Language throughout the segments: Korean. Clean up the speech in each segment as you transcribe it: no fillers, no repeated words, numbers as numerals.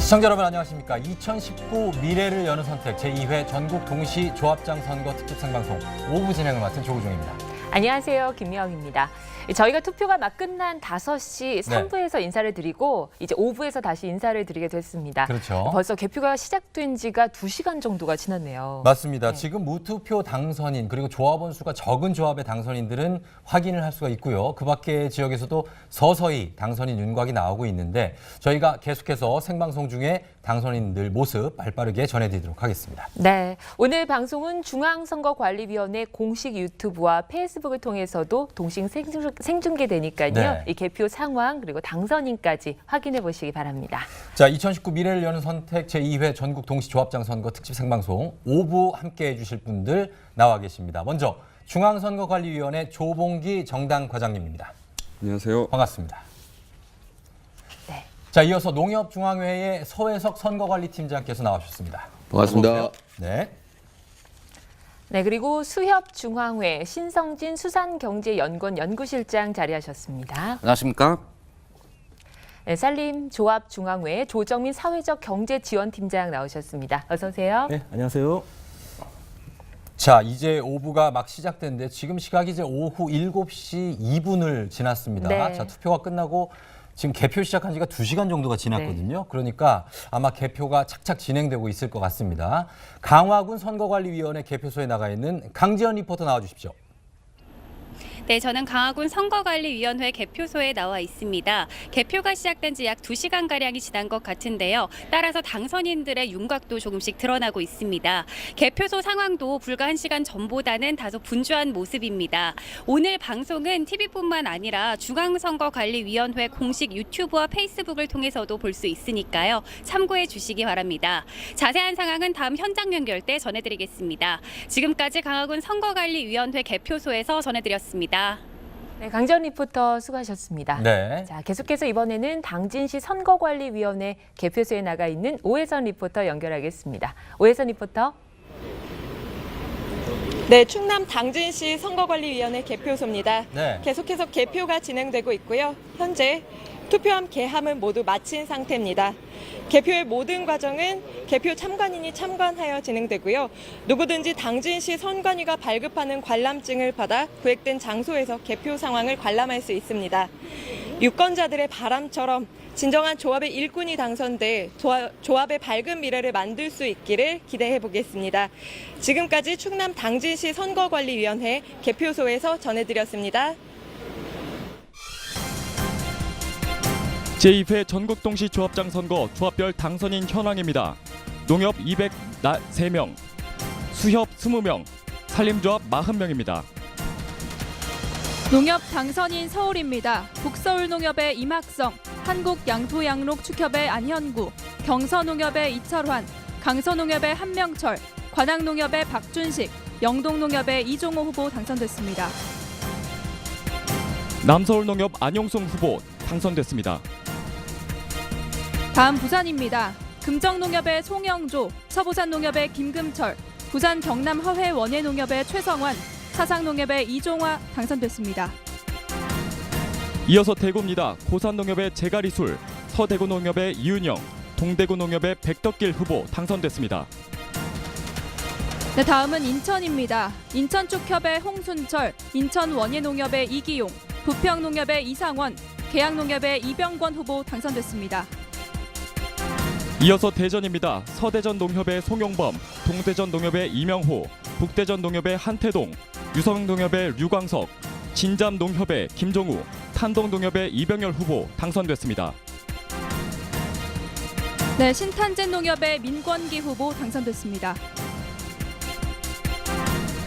시청자 여러분 안녕하십니까. 2019 미래를 여는 선택 제2회 전국 동시 조합장 선거 특집 생방송 5부 진행을 맡은 조우종입니다. 안녕하세요. 김미영입니다. 저희가 투표가 막 끝난 5시 3부에서 인사를 드리고 이제 5부에서 다시 인사를 드리게 됐습니다. 그렇죠. 벌써 개표가 시작된 지가 2시간 정도가 지났네요. 맞습니다. 지금 무투표 당선인 그리고 조합원 수가 적은 조합의 당선인들은 확인을 할 수가 있고요. 그 밖의 지역에서도 서서히 당선인 윤곽이 나오고 있는데 저희가 계속해서 생방송 중에 당선인들 모습 발빠르게 전해드리도록 하겠습니다. 네, 오늘 방송은 중앙선거관리위원회 공식 유튜브와 페이스북을 통해서도 동시 생중계되니까요. 네. 이 개표 상황 그리고 당선인까지 확인해 보시기 바랍니다. 자, 2019 미래를 여는 선택 제2회 전국 동시 조합장 선거 특집 생방송 5부 함께해 주실 분들 나와 계십니다. 먼저 중앙선거관리위원회 조봉기 정당과장님입니다. 안녕하세요. 반갑습니다. 네. 자, 이어서 농협중앙회의 서회석 선거관리팀장께서 나와주셨습니다. 반갑습니다. 네. 네, 그리고 수협중앙회 신성진 수산경제연구원 연구실장 자리하셨습니다. 안녕하십니까? 네, 산림조합중앙회 조정민 사회적 경제지원팀장 나오셨습니다. 어서 오세요. 네, 안녕하세요. 자, 이제 5부가 막 시작됐는데 지금 시각이 이제 오후 7시 2분을 지났습니다. 네. 자, 투표가 끝나고 지금 개표 시작한 지가 2시간 정도가 지났거든요. 그러니까 아마 개표가 착착 진행되고 있을 것 같습니다. 강화군 선거관리위원회 개표소에 나가 있는 강지연 리포터 나와주십시오. 네, 저는 강화군 선거관리위원회 개표소에 나와 있습니다. 개표가 시작된 지 약 2시간가량이 지난 것 같은데요. 따라서 당선인들의 윤곽도 조금씩 드러나고 있습니다. 개표소 상황도 불과 1시간 전보다는 다소 분주한 모습입니다. 오늘 방송은 TV뿐만 아니라 중앙선거관리위원회 공식 유튜브와 페이스북을 통해서도 볼 수 있으니까요. 참고해 주시기 바랍니다. 자세한 상황은 다음 현장 연결 때 전해드리겠습니다. 지금까지 강화군 선거관리위원회 개표소에서 전해드렸습니다. 네, 강지연 리포터 수고하셨습니다. 네. 자, 계속해서 이번에는 당진시 선거관리위원회 개표소에 나가 있는 오혜선 리포터 연결하겠습니다. 오혜선 리포터. 네, 충남 당진시 선거관리위원회 개표소입니다. 네. 계속해서 개표가 진행되고 있고요. 현재 투표함 개함은 모두 마친 상태입니다. 개표의 모든 과정은 개표 참관인이 참관하여 진행되고요. 누구든지 당진시 선관위가 발급하는 관람증을 받아 구획된 장소에서 개표 상황을 관람할 수 있습니다. 유권자들의 바람처럼 진정한 조합의 일꾼이 당선돼 조합의 밝은 미래를 만들 수 있기를 기대해 보겠습니다. 지금까지 충남 당진시 선거관리위원회 개표소에서 전해드렸습니다. 제2회 전국동시 조합장 선거 조합별 당선인 현황입니다. 농협 203명, 수협 20명, 산림조합 40명입니다. 농협 당선인 서울입니다. 북서울농협의 임학성, 한국양토양록축협의 안현구, 경서농협의 이철환, 강서농협의 한명철, 관악농협의 박준식, 영동농협의 이종호 후보 당선됐습니다. 남서울농협 안용송 후보 당선됐습니다. 다음 부산입니다. 금정농협의 송영조, 서부산농협의 김금철, 부산 경남 허회 원예농협의 최성환, 사상농협의 이종화 당선됐습니다. 이어서 대구입니다. 고산농협의 제가리술, 서대구농협의 이은영, 동대구농협의 백덕길 후보 당선됐습니다. 네, 다음은 인천입니다. 인천축협의 홍순철, 인천원예농협의 이기용, 부평농협의 이상원, 계양농협의 이병권 후보 당선됐습니다. 이어서 대전입니다. 서대전 농협의 송용범, 동대전 농협의 이명호, 북대전 농협의 한태동, 유성 농협의 류광석, 진잠 농협의 김종우, 탄동 농협의 이병열 후보 당선됐습니다. 네, 신탄진 농협의 민권기 후보 당선됐습니다.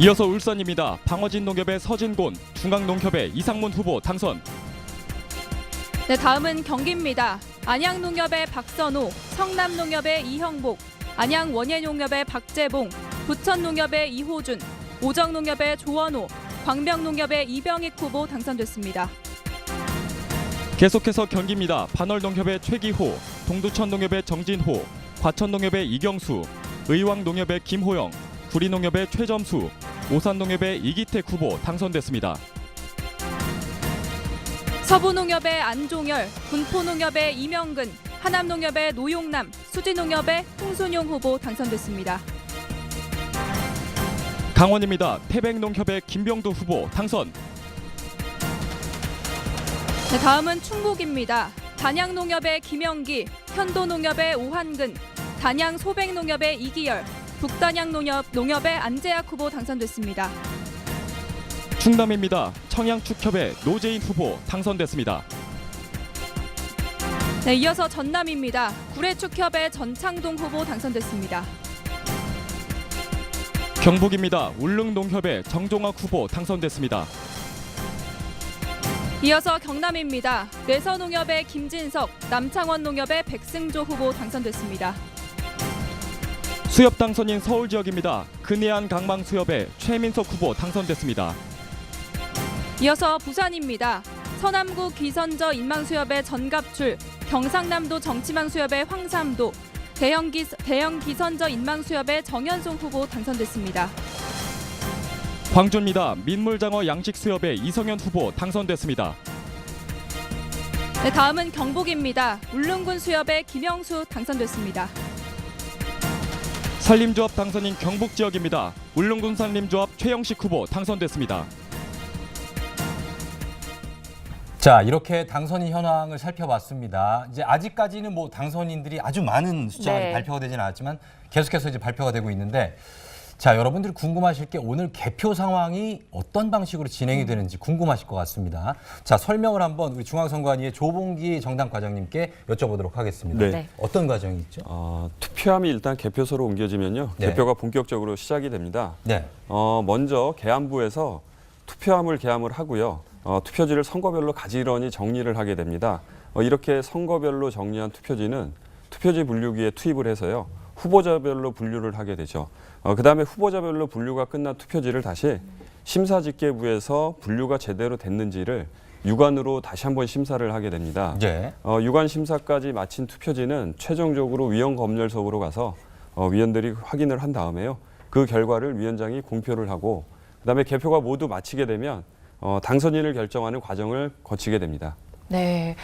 이어서 울산입니다. 방어진 농협의 서진곤, 중앙농협의 이상문 후보 당선. 네, 다음은 경기입니다. 안양농협의 박선호, 성남농협의 이형복, 안양원예농협의 박재봉, 부천농협의 이호준, 오정농협의 조원호, 광명농협의 이병익 후보 당선됐습니다. 계속해서 경기입니다. 반월농협의 최기호, 동두천농협의 정진호, 과천농협의 이경수, 의왕농협의 김호영, 구리농협의 최점수, 오산농협의 이기택 후보 당선됐습니다. 서부농협의 안종열, 군포농협의 이명근, 하남농협의 노용남, 수지농협의 홍순용 후보 당선됐습니다. 강원입니다. 태백농협의 김병두 후보 당선. 네, 다음은 충북입니다. 단양농협의 김영기, 현도농협의 오한근, 단양소백농협의 이기열, 북단양농협의 안재학 후보 당선됐습니다. 충남입니다. 청양축협의 노재인 후보 당선됐습니다. 네, 이어서 전남입니다. 구례축협의 전창동 후보 당선됐습니다. 경북입니다. 울릉농협의 정종학 후보 당선됐습니다. 이어서 경남입니다. 내서농협의 김진석, 남창원농협의 백승조 후보 당선됐습니다. 수협 당선인 서울 지역입니다. 근해안 강망수협의 최민석 후보 당선됐습니다. 이어서 부산입니다. 서남구 기선저 인망수협의 전갑출, 경상남도 정치망수협의 황삼도, 대형 기선저 인망수협의 정현송 후보 당선됐습니다. 광주입니다. 민물장어 양식수협의 이성현 후보 당선됐습니다. 네, 다음은 경북입니다. 울릉군 수협의 김영수 당선됐습니다. 산림조합 당선인 경북 지역입니다. 울릉군 산림조합 최영식 후보 당선됐습니다. 자, 이렇게 당선인 현황을 살펴봤습니다. 이제 아직까지는 뭐 당선인들이 아주 많은 숫자가 네. 발표가 되지는 않았지만 계속해서 이제 발표가 되고 있는데, 자, 여러분들이 궁금하실 게 오늘 개표 상황이 어떤 방식으로 진행이 되는지 궁금하실 것 같습니다. 자, 설명을 한번 우리 중앙선관위의 조봉기 정당 과장님께 여쭤보도록 하겠습니다. 네. 어떤 과정이 있죠? 투표함이 일단 개표소로 옮겨지면요. 네. 개표가 본격적으로 시작이 됩니다. 네. 먼저 계안부에서 투표함을 계함을 하고요. 투표지를 선거별로 가지런히 정리를 하게 됩니다. 이렇게 선거별로 정리한 투표지는 투표지 분류기에 투입을 해서요. 후보자별로 분류를 하게 되죠. 그다음에 후보자별로 분류가 끝난 투표지를 다시 심사집계부에서 분류가 제대로 됐는지를 유관으로 다시 한번 심사를 하게 됩니다. 네. 유관 심사까지 마친 투표지는 최종적으로 위원 검열석으로 가서 위원들이 확인을 한 다음에요. 그 결과를 위원장이 공표를 하고 그다음에 개표가 모두 마치게 되면 당선인을 결정하는 과정을 거치게 됩니다. 네,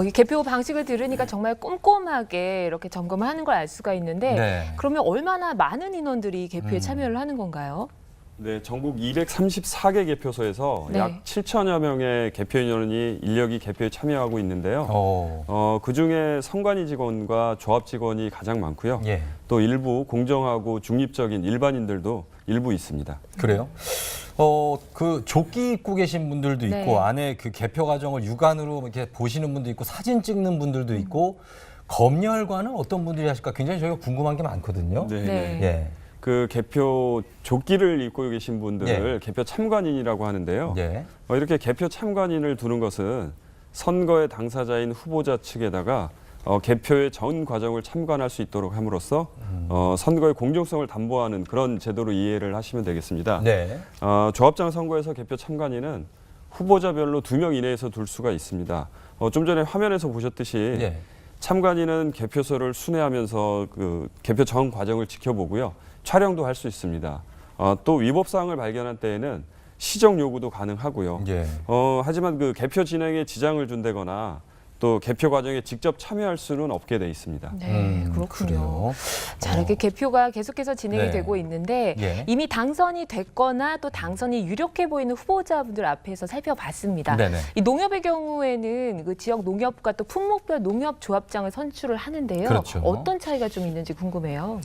이 개표 방식을 들으니까 정말 꼼꼼하게 이렇게 점검을 하는 걸 알 수가 있는데 네. 그러면 얼마나 많은 인원들이 개표에 참여를 하는 건가요? 네, 전국 234개 개표소에서 네. 약 7천여 명의 개표 인원이 인력이 개표에 참여하고 있는데요. 그중에 선관위 직원과 조합 직원이 가장 많고요. 예. 또 일부 공정하고 중립적인 일반인들도 일부 있습니다. 그래요? 그 조끼 입고 계신 분들도 있고 네. 안에 그 개표 과정을 육안으로 이렇게 보시는 분도 있고 사진 찍는 분들도 있고 검열관은 어떤 분들이 하실까 굉장히 저희가 궁금한 게 많거든요. 네. 예. 그 개표 조끼를 입고 계신 분들을 네. 개표 참관인이라고 하는데요. 예. 이렇게 개표 참관인을 두는 것은 선거의 당사자인 후보자 측에다가 개표의 전 과정을 참관할 수 있도록 함으로써 선거의 공정성을 담보하는 그런 제도로 이해를 하시면 되겠습니다. 네. 조합장 선거에서 개표 참관인은 후보자별로 2명 이내에서 둘 수가 있습니다. 좀 전에 화면에서 보셨듯이 예. 참관인은 개표소를 순회하면서 그 개표 전 과정을 지켜보고요. 촬영도 할 수 있습니다. 또 위법 사항을 발견한 때에는 시정 요구도 가능하고요. 예. 하지만 그 개표 진행에 지장을 준다거나 또 개표 과정에 직접 참여할 수는 없게 돼 있습니다. 네, 그렇군요. 그래요. 자, 이렇게 개표가 계속해서 진행이 네. 되고 있는데 예. 이미 당선이 됐거나 또 당선이 유력해 보이는 후보자분들 앞에서 살펴봤습니다. 네네. 이 농협의 경우에는 그 지역 농협과 또 품목별 농협 조합장을 선출을 하는데요. 그렇죠. 어떤 차이가 좀 있는지 궁금해요.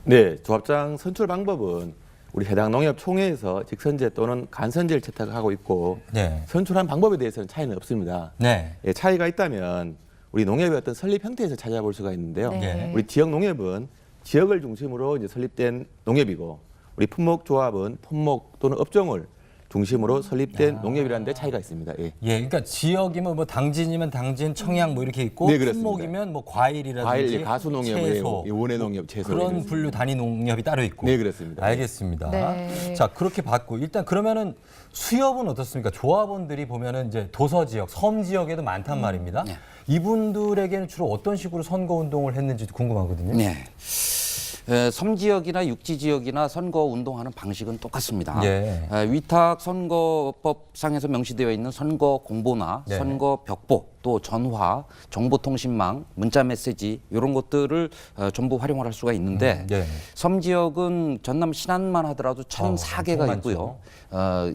네, 조합장 선출 방법은 우리 해당 농협 총회에서 직선제 또는 간선제를 채택하고 있고 네. 선출한 방법에 대해서는 차이는 없습니다. 네. 예, 차이가 있다면 우리 농협의 어떤 설립 형태에서 찾아볼 수가 있는데요. 네. 우리 지역 농협은 지역을 중심으로 이제 설립된 농협이고 우리 품목조합은 품목 또는 업종을 중심으로 설립된 농협이라는 데 차이가 있습니다. 예. 예, 그러니까 지역이면 뭐 당진이면 당진, 청양 뭐 이렇게 있고 네, 그렇습니다. 품목이면 뭐 과일이라든지 과일, 가수농협, 채소, 원예농협, 채소 그런 이런 분류 단위 농협이 따로 있고. 네, 그렇습니다. 알겠습니다. 네. 자, 그렇게 봤고 일단 그러면은 수협은 어떻습니까? 조합원들이 보면은 이제 도서 지역, 섬 지역에도 많단 말입니다. 네. 이분들에게는 주로 어떤 식으로 선거 운동을 했는지도 궁금하거든요. 네. 섬 지역이나 육지 지역이나 선거 운동하는 방식은 똑같습니다. 예. 위탁 선거법상에서 명시되어 있는 선거 공보나 네. 선거 벽보 또 전화, 정보통신망, 문자메시지 이런 것들을 전부 활용을 할 수가 있는데 네. 섬 지역은 전남 신안만 하더라도 1,004개가 엄청 있고요.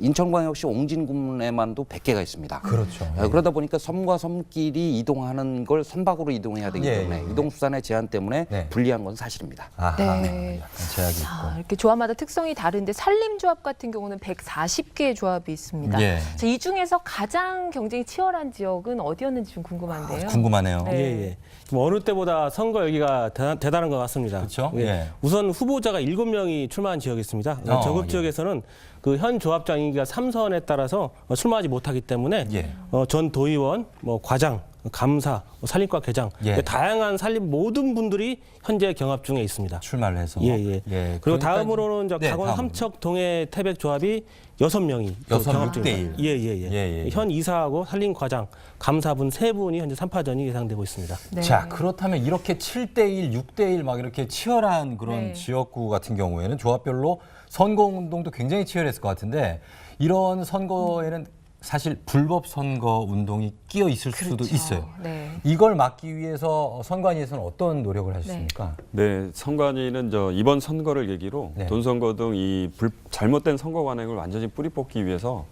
인천광역시 옹진군에만도 100개가 있습니다. 그렇죠. 그러다 보니까 섬과 섬끼리 이동하는 걸 선박으로 이동해야 되기 예, 때문에 예. 이동수단의 제한 때문에 네. 불리한 건 사실입니다. 아하, 네. 약간 제약이 있고. 자, 이렇게 조합마다 특성이 다른데 산림조합 같은 경우는 140개의 조합이 있습니다. 예. 자, 이 중에서 가장 경쟁이 치열한 지역은 어디였는지 좀 궁금한데요. 궁금하네요. 네. 예, 예. 좀 어느 때보다 선거 열기가 대단한 것 같습니다. 그렇죠? 예. 예. 우선 후보자가 7명이 출마한 지역이 있습니다. 전국 예. 지역에서는 그 현 조합장 임기가 3선에 따라서 출마하지 못하기 때문에 예. 전 도의원, 과장, 감사, 산림과 계장 예. 다양한 산림 모든 분들이 현재 경합 중에 있습니다. 출마를 해서. 예, 예. 예. 그리고 그러니까 다음으로는 이제- 네, 강원 다음으로. 삼척 동해 태백 조합이 6명이 여섯 경합 6대 중입니다. 1. 예, 예, 예. 현 이사하고 산림과장, 감사분 3분이 현재 3파전이 예상되고 있습니다. 네. 자, 그렇다면 이렇게 7대1, 6대1 막 이렇게 치열한 그런 네. 지역구 같은 경우에는 조합별로 선거운동도 굉장히 치열했을 것 같은데 이런 선거에는 사실 불법 선거 운동이 끼어 있을 수도 그렇죠. 있어요. 네. 이걸 막기 위해서 선관위에서는 어떤 노력을 하셨습니까? 네, 선관위는 이번 선거를 계기로 네. 돈선거 등 이 잘못된 선거 관행을 완전히 뿌리 뽑기 위해서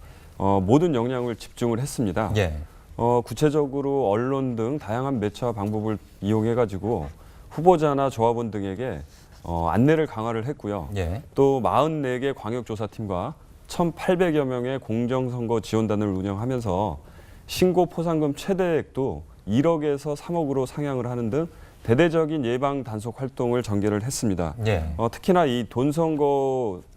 모든 역량을 집중을 했습니다. 예. 구체적으로 언론 등 다양한 매체와 방법을 이용해가지고 후보자나 조합원 등에게 안내를 강화를 했고요. 예. 또 44개 광역조사팀과 1,800여 명의 공정선거 지원단을 운영하면서 신고 포상금 최대액도 1억에서 3억으로 상향을 하는 등 대대적인 예방 단속 활동을 전개를 했습니다. 예. 특히나 이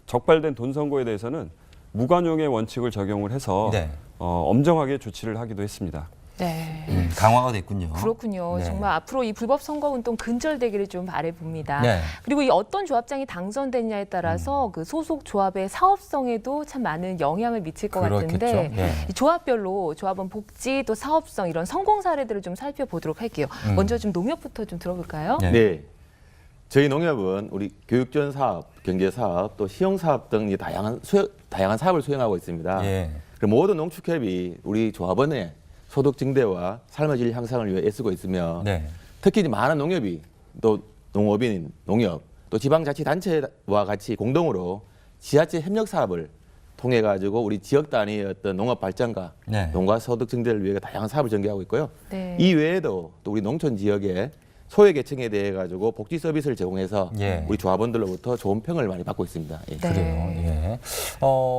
적발된 돈선거에 대해서는 무관용의 원칙을 적용을 해서 네. 엄정하게 조치를 하기도 했습니다. 네. 강화가 됐군요. 그렇군요. 네. 정말 앞으로 이 불법 선거 운동 근절되기를 좀 바라봅니다. 네. 그리고 이 어떤 조합장이 당선됐냐에 따라서 그 소속 조합의 사업성에도 참 많은 영향을 미칠 것 그렇겠죠. 같은데 네. 이 조합별로 조합원 복지 또 사업성 이런 성공 사례들을 좀 살펴보도록 할게요. 먼저 좀 농협부터 좀 들어볼까요? 네. 네. 저희 농협은 우리 교육지원 사업, 경제 사업, 또 시형 사업 등 다양한 사업을 수행하고 있습니다. 예. 그리고 모든 농축협이 우리 조합원의 소득 증대와 삶의 질 향상을 위해 애쓰고 있으며 네. 특히 많은 농협이 또 농업인, 농협, 또 지방자치단체와 같이 공동으로 지자체 협력 사업을 통해 가지고 우리 지역 단위의 어떤 농업 발전과 네. 농가 소득 증대를 위해 다양한 사업을 전개하고 있고요. 네. 이 외에도 또 우리 농촌 지역의 소외계층에 대해 가지고 복지 서비스를 제공해서 예. 우리 조합원들로부터 좋은 평을 많이 받고 있습니다. 예. 네. 그래요. 예.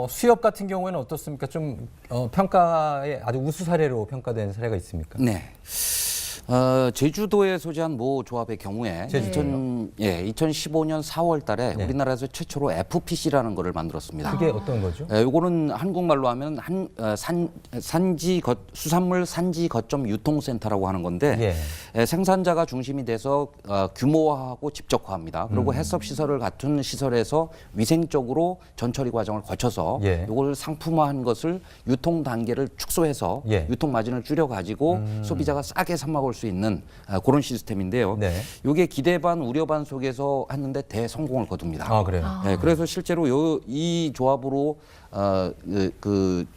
수협 같은 경우에는 어떻습니까? 좀 평가에 아주 우수 사례로 평가된 사례가 있습니까? 네. 제주도에 소재한 모 조합의 경우에 제주도요? 2015년 4월 달에 네. 우리나라에서 최초로 FPC라는 거를 만들었습니다. 그게 어떤 거죠? 요거는 한국말로 하면 수산물 산지 거점 유통센터라고 하는 건데 생산자가 중심이 돼서 규모화하고 집적화합니다. 그리고 해썹 시설을 갖춘 시설에서 위생적으로 전처리 과정을 거쳐서 예. 요걸 상품화한 것을 유통 단계를 축소해서 예. 유통 마진을 줄여 가지고 소비자가 싸게 사 먹을 수 있는 그런 시스템인데요. 네. 이게 기대 반 우려 반 속에서 했는데 대성공을 거둡니다. 아, 그래요. 네, 그래서 실제로 이 조합으로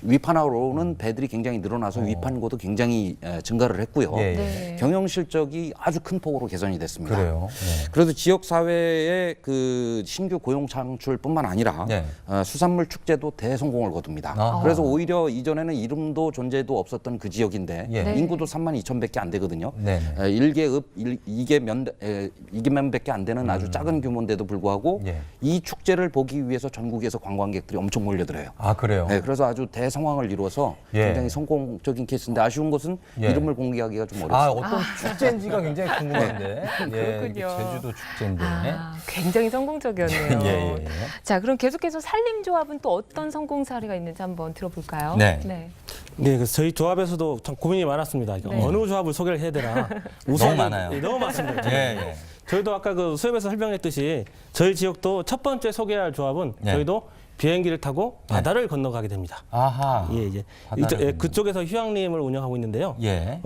위판하로는 배들이 굉장히 늘어나서 위판고도 굉장히 증가를 했고요. 예, 예. 네. 경영 실적이 아주 큰 폭으로 개선이 됐습니다. 그래요. 네. 그래서 지역 사회의 신규 고용 창출뿐만 아니라 네. 수산물 축제도 대성공을 거둡니다. 아하. 그래서 오히려 이전에는 이름도 존재도 없었던 그 지역인데 예. 네. 인구도 32,000밖에 안 되거든요. 네. 1계읍 2계면밖에 안 되는 아주 작은 규모인데도 불구하고 예. 이 축제를 보기 위해서 전국에서 관광객들이 엄청 몰려들어요. 아, 그래요. 네, 그래서 아주 대성황을 이루어서 예. 굉장히 성공적인 케이스인데 아쉬운 것은 예. 이름을 공개하기가 좀 아, 어렵습니다. 어떤 축제인지가 굉장히 궁금한데. 그렇군요. 제주도 축제인데. 굉장히 성공적이었네요. 예, 예, 예. 자, 그럼 계속해서 산림조합은 또 어떤 성공 사례가 있는지 한번 들어볼까요? 네. 네, 그래서 저희 조합에서도 참 고민이 많았습니다. 네. 어느 조합을 소개를 해야 되나. 너무 많아요. 네, 너무 많습니다. 예, 예. 저희도 아까 수협에서 설명했듯이 저희 지역도 첫 번째 소개할 조합은 네. 저희도 비행기를 타고 바다를 건너가게 됩니다. 아하. 바다를 그쪽에서 휴양림을 운영하고 있는데요. 예.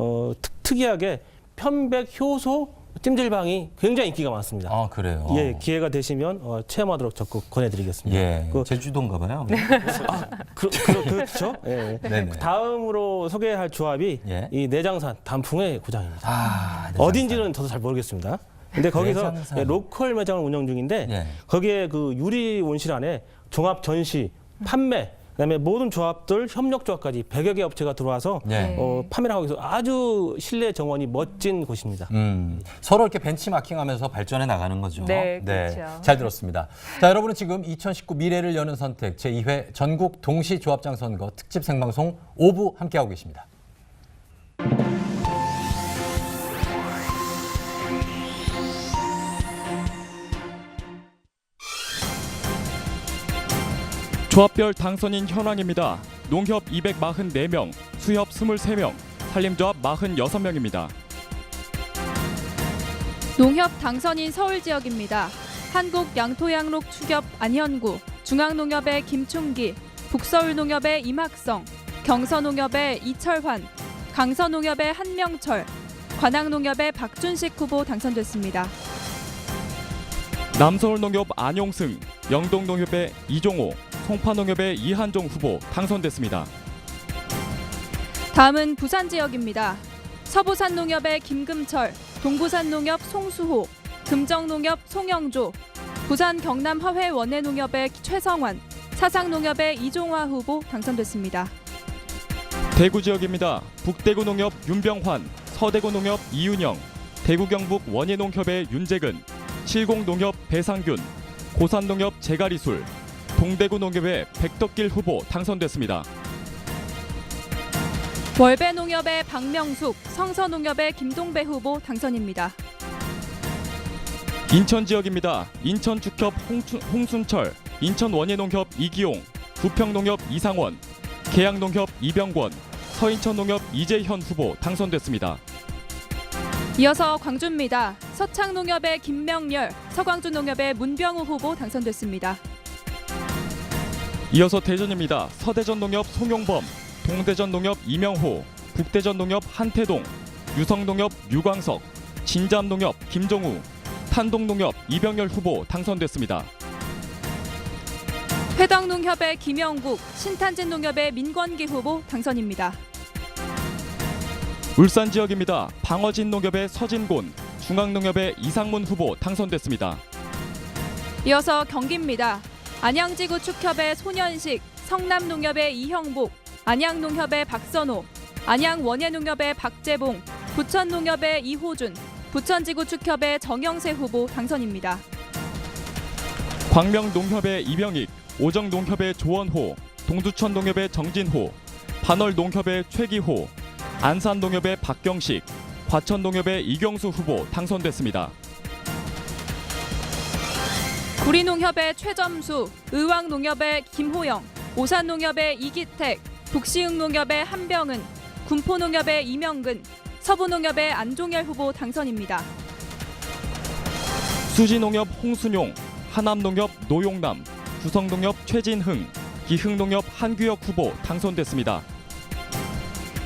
특이하게 편백 효소 찜질방이 굉장히 인기가 많습니다. 아, 그래요? 예, 기회가 되시면 체험하도록 적극 권해드리겠습니다. 예, 그- 제주도인가 봐요. 그렇죠. 예. 네네. 다음으로 소개할 조합이 예. 이 내장산 단풍의 고장입니다. 아, 네, 어딘지는 저도 잘 모르겠습니다. 근데 거기서 내장산. 예, 로컬 매장을 운영 중인데 예. 거기에 그 유리 온실 안에 종합 전시, 판매, 그다음에 모든 조합들 협력 조합까지 100여 개 업체가 들어와서 네. 판매를 하고 있어서 아주 실내 정원이 멋진 곳입니다. 서로 이렇게 벤치마킹하면서 발전해 나가는 거죠. 네, 그렇죠. 잘 들었습니다. 자, 여러분은 지금 2019 미래를 여는 선택 제2회 전국 동시조합장 선거 특집 생방송 5부 함께하고 계십니다. 조합별 당선인 현황입니다. 농협 244명, 수협 23명, 산림조합 46명입니다. 농협 당선인 서울 지역입니다. 한국양토양록 추협 안현구, 중앙농협의 김충기, 북서울농협의 임학성, 경서농협의 이철환, 강서농협의 한명철, 관악농협의 박준식 후보 당선됐습니다. 남서울농협 안용승, 영동농협의 이종호, 송파농협의 이한종 후보 당선됐습니다. 다음은 부산 지역입니다. 서부산농협의 김금철, 동부산농협 송수호, 금정농협 송영조, 부산 경남 화훼 원해농협의 최성환, 사상농협의 이종화 후보 당선됐습니다. 대구 지역입니다. 북대구농협 윤병환, 서대구농협 이윤영, 대구경북 원예농협의 윤재근, 칠곡농협 배상균, 고산농협 제가리술, 동대구농협의 백덕길 후보 당선됐습니다. 월배농협의 박명숙, 성서농협의 김동배 후보 당선입니다. 인천 지역입니다. 인천죽협 홍순철, 인천원예농협 이기용, 부평농협 이상원, 계양농협 이병권, 서인천농협 이재현 후보 당선됐습니다. 이어서 광주입니다. 서창농협의 김명열, 서광주농협의 문병우 후보 당선됐습니다. 이어서 대전입니다. 서대전농협 송용범, 동대전농협 이명호, 북대전농협 한태동, 유성농협 유광석, 진잠농협 김종우, 탄동농협 이병열 후보 당선됐습니다. 회덕농협의 김영국, 신탄진농협의 민권기 후보 당선입니다. 울산 지역입니다. 방어진농협의 서진곤, 중앙농협의 이상문 후보 당선됐습니다. 이어서 경기입니다. 안양지구 축협의 손현식, 성남농협의 이형복, 안양농협의 박선호, 안양원예농협의 박재봉, 부천농협의 이호준, 부천지구 축협의 정영세 후보 당선입니다. 광명농협의 이병익, 오정농협의 조원호, 동두천농협의 정진호, 반월농협의 최기호, 안산농협의 박경식, 과천농협의 이경수 후보 당선됐습니다. 구리농협의 최점수, 의왕농협의 김호영, 오산농협의 이기택, 북시흥농협의 한병은, 군포농협의 이명근, 서부농협의 안종열 후보 당선입니다. 수지농협 홍순용, 하남농협 노용남, 구성농협 최진흥, 기흥농협 한규혁 후보 당선됐습니다.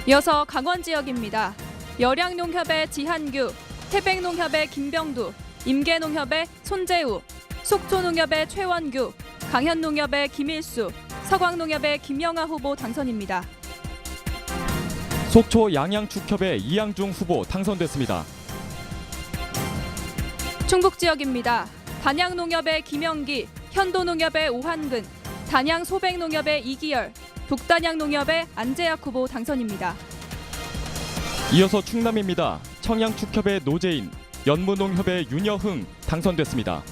이어서 강원 지역입니다. 열양농협의 지한규, 태백농협의 김병두, 임계농협의 손재우, 속초농협의 최원규, 강현농협의 김일수, 서광농협의 김영하 후보 당선입니다. 속초 양양축협의 이양중 후보 당선됐습니다. 충북 지역입니다. 단양농협의 김영기, 현도농협의 오한근, 단양소백농협의 이기열, 북단양농협의 안재학 후보 당선입니다. 이어서 충남입니다. 청양축협의 노재인, 연무농협의 윤여흥 당선됐습니다.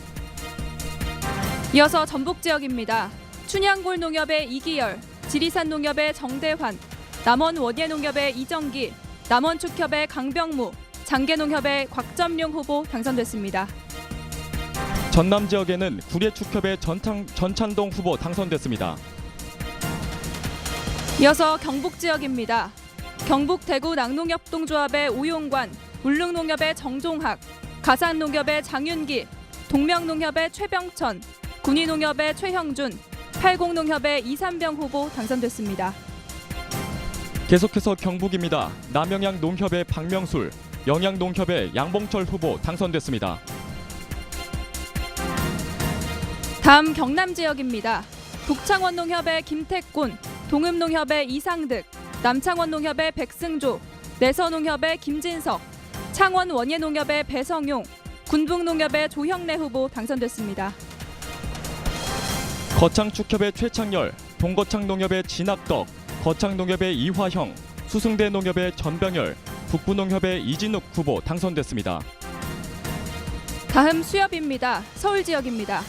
이어서 전북 지역입니다. 춘향골농협의 이기열, 지리산농협의 정대환, 남원원예농협의 이정기, 남원축협의 강병무, 장계농협의 곽점룡 후보 당선됐습니다. 전남 지역에는 구례축협의 전찬동 후보 당선됐습니다. 이어서 경북 지역입니다. 경북 대구 낙농협동조합의 오용관, 울릉농협의 정종학, 가산농협의 장윤기, 동명농협의 최병천, 군위농협의 최형준, 팔공농협의 이삼병 후보 당선됐습니다. 계속해서 경북입니다. 남영양 농협의 박명술, 영양농협의 양봉철 후보 당선됐습니다. 다음 경남 지역입니다. 북창원농협의 김태곤, 동읍농협의 이상득, 남창원농협의 백승조, 내서농협의 김진석, 창원원예농협의 배성용, 군북농협의 조형래 후보 당선됐습니다. 거창축협의 최창열, 동거창농협의 진학덕, 거창농협의 이화형, 수승대농협의 전병열, 북부농협의 이진욱 후보 당선됐습니다. 다음 수협입니다. 서울 지역입니다.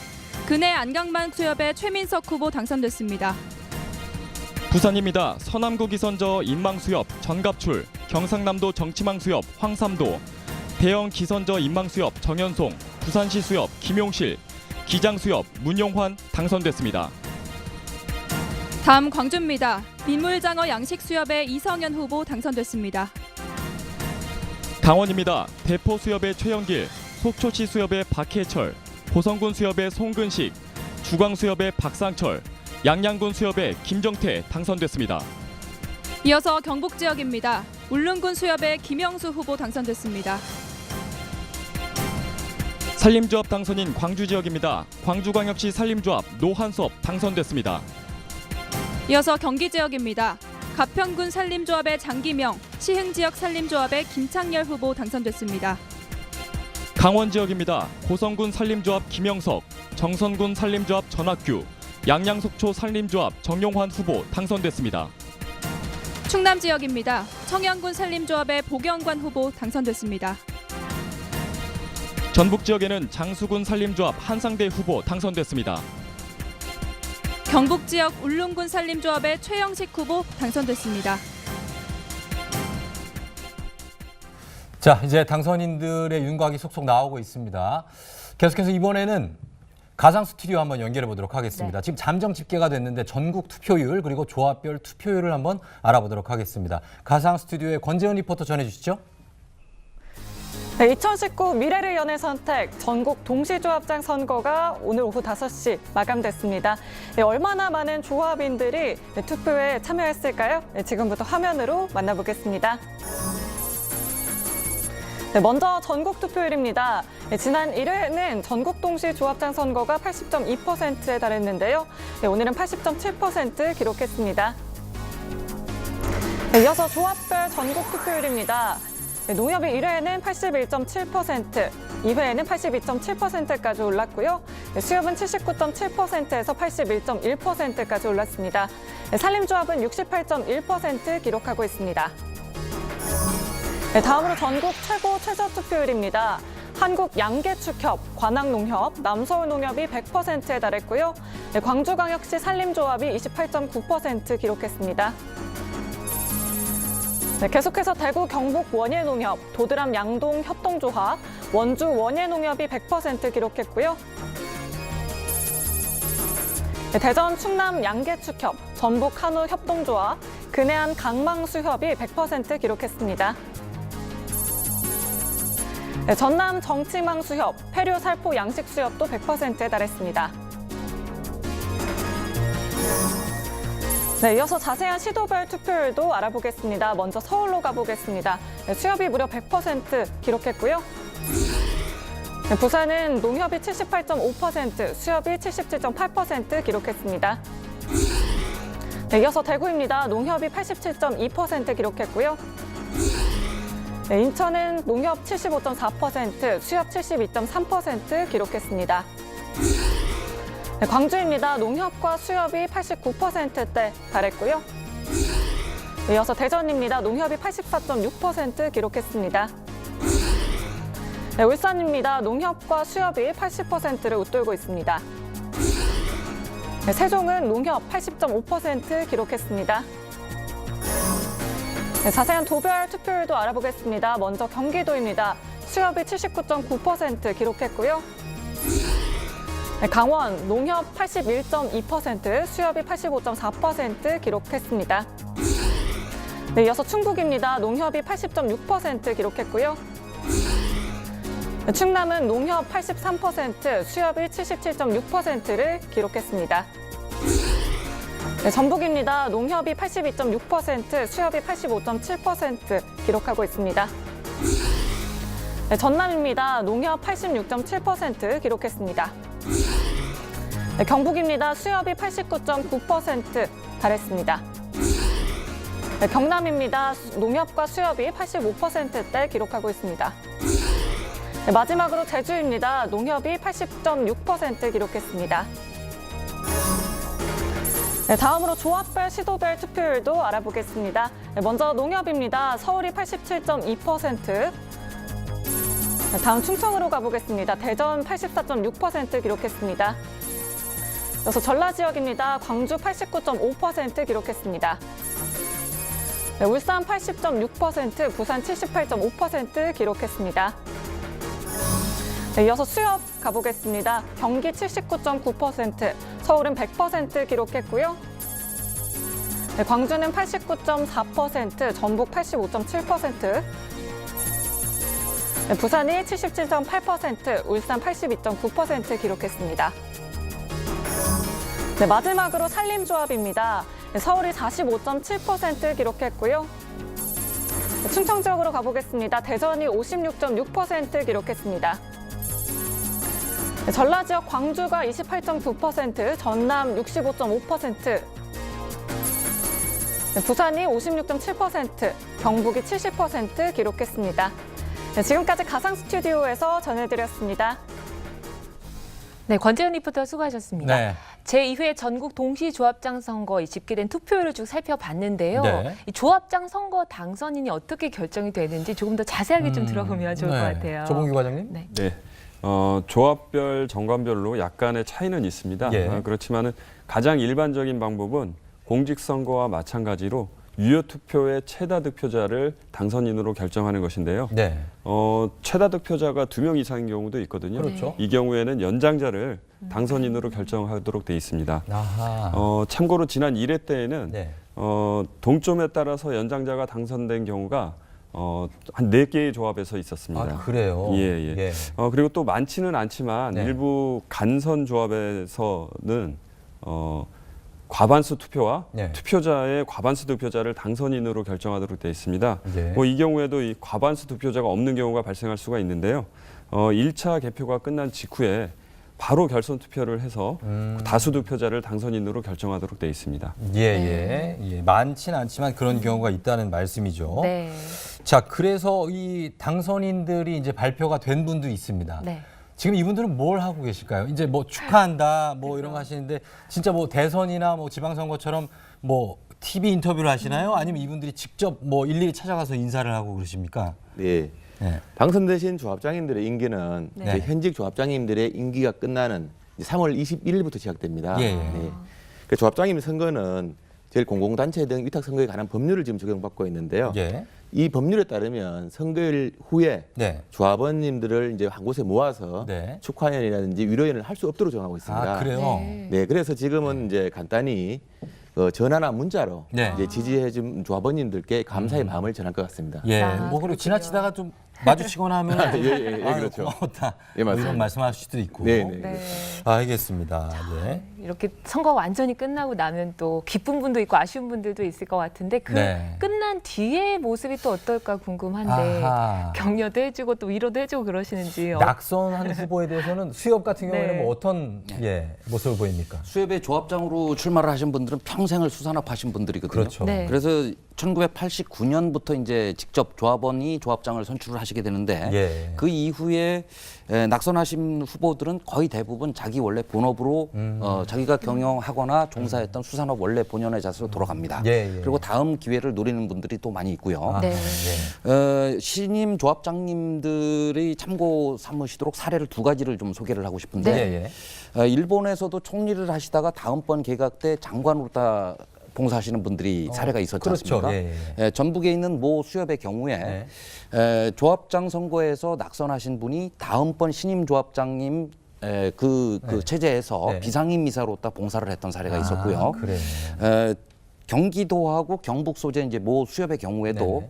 근해 안강만 수협의 최민석 후보 당선됐습니다. 부산입니다. 서남구 기선저 인망수협 전갑출, 경상남도 정치망수협 황삼도, 대형 기선저 인망수협 정현송, 부산시 수협 김용실, 기장수협 문용환 당선됐습니다. 다음 광주입니다. 민물장어 양식수협의 이성현 후보 당선됐습니다. 강원입니다. 대포수협의 최영길, 속초시 수협의 박혜철, 보성군 수협의 송근식, 주광수협의 박상철, 양양군 수협의 김정태 당선됐습니다. 이어서 경북 지역입니다. 울릉군 수협의 김영수 후보 당선됐습니다. 산림조합 당선인 광주 지역입니다. 광주광역시 산림조합 노한섭 당선됐습니다. 이어서 경기 지역입니다. 가평군 산림조합의 장기명, 시흥지역 산림조합의 김창열 후보 당선됐습니다. 강원 지역입니다. 고성군 산림조합 김영석, 정선군 산림조합 전학규, 양양속초 산림조합 정용환 후보 당선됐습니다. 충남 지역입니다. 청양군 산림조합의 보경관 후보 당선됐습니다. 전북 지역에는 장수군 산림조합 한상대 후보 당선됐습니다. 경북 지역 울릉군 산림조합의 최영식 후보 당선됐습니다. 자, 이제 당선인들의 윤곽이 속속 나오고 있습니다. 계속해서 이번에는 가상 스튜디오 한번 연결해 보도록 하겠습니다. 네. 지금 잠정 집계가 됐는데 전국 투표율 그리고 조합별 투표율을 한번 알아보도록 하겠습니다. 가상 스튜디오의 권재은 리포터 전해주시죠. 네, 2019 미래를 연애 선택 전국 동시조합장 선거가 오늘 오후 5시 마감됐습니다. 네, 얼마나 많은 조합인들이 투표에 참여했을까요? 네, 지금부터 화면으로 만나보겠습니다. 네, 먼저 전국 투표율입니다. 네, 지난 1회에는 전국 동시 조합장 선거가 80.2%에 달했는데요. 네, 오늘은 80.7% 기록했습니다. 네, 이어서 조합별 전국 투표율입니다. 네, 농협이 1회에는 81.7%, 2회에는 82.7%까지 올랐고요. 네, 수협은 79.7%에서 81.1%까지 올랐습니다. 네, 산림조합은 68.1% 기록하고 있습니다. 네, 다음으로 전국 최고 최저 투표율입니다. 한국양계축협, 관악농협, 남서울농협이 100%에 달했고요. 네, 광주광역시 산림조합이 28.9% 기록했습니다. 네, 계속해서 대구 경북 원예농협, 도드람 양동 협동조합, 원주 원예농협이 100% 기록했고요. 네, 대전 충남 양계축협, 전북 한우 협동조합, 근해안 강망수협이 100% 기록했습니다. 네, 전남 정치망수협, 폐류 살포 양식수협도 100%에 달했습니다. 네, 이어서 자세한 시도별 투표율도 알아보겠습니다. 먼저 서울로 가보겠습니다. 네, 수협이 무려 100% 기록했고요. 네, 부산은 농협이 78.5%, 수협이 77.8% 기록했습니다. 네, 이어서 대구입니다. 농협이 87.2% 기록했고요. 네, 인천은 농협 75.4%, 수협 72.3% 기록했습니다. 네, 광주입니다. 농협과 수협이 89%대 달했고요. 네, 이어서 대전입니다. 농협이 84.6% 기록했습니다. 네, 울산입니다. 농협과 수협이 80%를 웃돌고 있습니다. 네, 세종은 농협 80.5% 기록했습니다. 네, 자세한 도별 투표율도 알아보겠습니다. 먼저 경기도입니다. 수협이 79.9% 기록했고요. 네, 강원 농협 81.2%, 수협이 85.4% 기록했습니다. 네, 이어서 충북입니다. 농협이 80.6% 기록했고요. 네, 충남은 농협 83%, 수협이 77.6%를 기록했습니다. 네, 전북입니다. 농협이 82.6%, 수협이 85.7% 기록하고 있습니다. 네, 전남입니다. 농협 86.7% 기록했습니다. 네, 경북입니다. 수협이 89.9% 달했습니다. 네, 경남입니다. 농협과 수협이 85%대 기록하고 있습니다. 네, 마지막으로 제주입니다. 농협이 80.6% 기록했습니다. 네, 다음으로 조합별, 시도별 투표율도 알아보겠습니다. 네, 먼저 농협입니다. 서울이 87.2%. 네, 다음 충청으로 가보겠습니다. 대전 84.6% 기록했습니다. 이어서 전라 지역입니다. 광주 89.5% 기록했습니다. 네, 울산 80.6%, 부산 78.5% 기록했습니다. 네, 이어서 수협 가보겠습니다. 경기 79.9%, 서울은 100% 기록했고요. 네, 광주는 89.4%, 전북 85.7%, 네, 부산이 77.8%, 울산 82.9% 기록했습니다. 네, 마지막으로 산림조합입니다. 네, 서울이 45.7% 기록했고요. 네, 충청 지역으로 가보겠습니다. 대전이 56.6% 기록했습니다. 네, 전라 지역 광주가 28.9%, 전남 65.5%, 네, 부산이 56.7%, 경북이 70% 기록했습니다. 네, 지금까지 가상 스튜디오에서 전해드렸습니다. 네, 권재현 리포터 수고하셨습니다. 네. 제2회 전국 동시조합장 선거 집계된 투표율을 쭉 살펴봤는데요. 네. 이 조합장 선거 당선인이 어떻게 결정이 되는지 조금 더 자세하게 좀 들어보면 좋을 것 같아요. 조봉규 과장님. 네. 네. 조합별, 정관별로 약간의 차이는 있습니다. 예. 그렇지만은 가장 일반적인 방법은 공직선거와 마찬가지로 유효 투표의 최다 득표자를 당선인으로 결정하는 것인데요. 네. 최다 득표자가 2명 이상인 경우도 있거든요. 그렇죠. 이 경우에는 연장자를 당선인으로 결정하도록 돼 있습니다. 아하. 참고로 지난 1회 때에는 네. 동점에 따라서 연장자가 당선된 경우가 한 4개의 조합에서 있었습니다. 아, 그래요? 예. 예. 그리고 또 많지는 않지만 네. 일부 간선 조합에서는 과반수 투표와 네. 투표자의 과반수 득표자를 당선인으로 결정하도록 되어 있습니다. 예. 이 경우에도 이 과반수 득표자가 없는 경우가 발생할 수가 있는데요. 1차 개표가 끝난 직후에 바로 결선 투표를 해서 다수 득표자를 당선인으로 결정하도록 되어 있습니다. 예. 많지는 않지만 그런 경우가 있다는 말씀이죠. 네. 자, 그래서 이 당선인들이 이제 발표가 된 분도 있습니다. 네. 지금 이분들은 뭘 하고 계실까요? 이제 뭐 축하한다, 뭐 이런 거 하시는데 진짜 뭐 대선이나 뭐 지방선거처럼 뭐 TV 인터뷰를 하시나요? 아니면 이분들이 직접 뭐 일일이 찾아가서 인사를 하고 그러십니까? 네. 네. 당선되신 조합장님들의 임기는 네. 이제 현직 조합장님들의 임기가 끝나는 3월 21일부터 시작됩니다. 예. 네. 그 조합장님 선거는 제일 공공단체 등 위탁선거에 관한 법률을 지금 적용받고 있는데요. 예. 이 법률에 따르면 선거일 후에 네. 조합원님들을 이제 한 곳에 모아서 네. 축하연이라든지 위로연을 할 수 없도록 정하고 있습니다. 아, 그래요? 네, 그래서 지금은 이제 간단히 전화나 문자로 네. 이제 지지해준 조합원님들께 감사의 마음을 전할 것 같습니다. 예. 아, 뭐 그리고 그렇군요. 지나치다가 좀 마주치거나 하면 예, 그렇죠. 고맙다. 예, 맞습니다. 이런 말씀하실 수도 있고. 네. 네. 알겠습니다. 네. 이렇게 선거 완전히 끝나고 나면 또 기쁜 분도 있고 아쉬운 분들도 있을 것 같은데 그 네. 끝난 뒤의 모습이 또 어떨까 궁금한데 아하. 격려도 해주고 또 위로도 해주고 그러시는지. 낙선한 후보에 대해서는 수협 같은 경우에는 네. 뭐 어떤 모습을 보입니까? 수협의 조합장으로 출마를 하신 분들은 평생을 수산업하신 분들이거든요. 그렇죠. 네. 그래서 1989년부터 이제 직접 조합원이 조합장을 선출을 하시게 되는데 예. 그 이후에 낙선하신 후보들은 거의 대부분 자기 원래 본업으로 자기가 경영하거나 종사했던 수산업 원래 본연의 자세로 돌아갑니다. 예. 그리고 다음 기회를 노리는 분들이 또 많이 있고요. 네. 신임 조합장님들이 참고 삼으시도록 사례를 2가지를 좀 소개를 하고 싶은데 일본에서도 총리를 하시다가 다음번 개각 때 장관으로 다 봉사하시는 분들이 사례가 있었지 그렇죠. 않습니까? 전북에 있는 모 수협의 경우에 조합장 선거에서 낙선하신 분이 다음번 신임 조합장님 그 체제에서 비상임 이사로 딱 봉사를 했던 사례가 있었고요. 그래. 경기도하고 경북 소재 이제 모 수협의 경우에도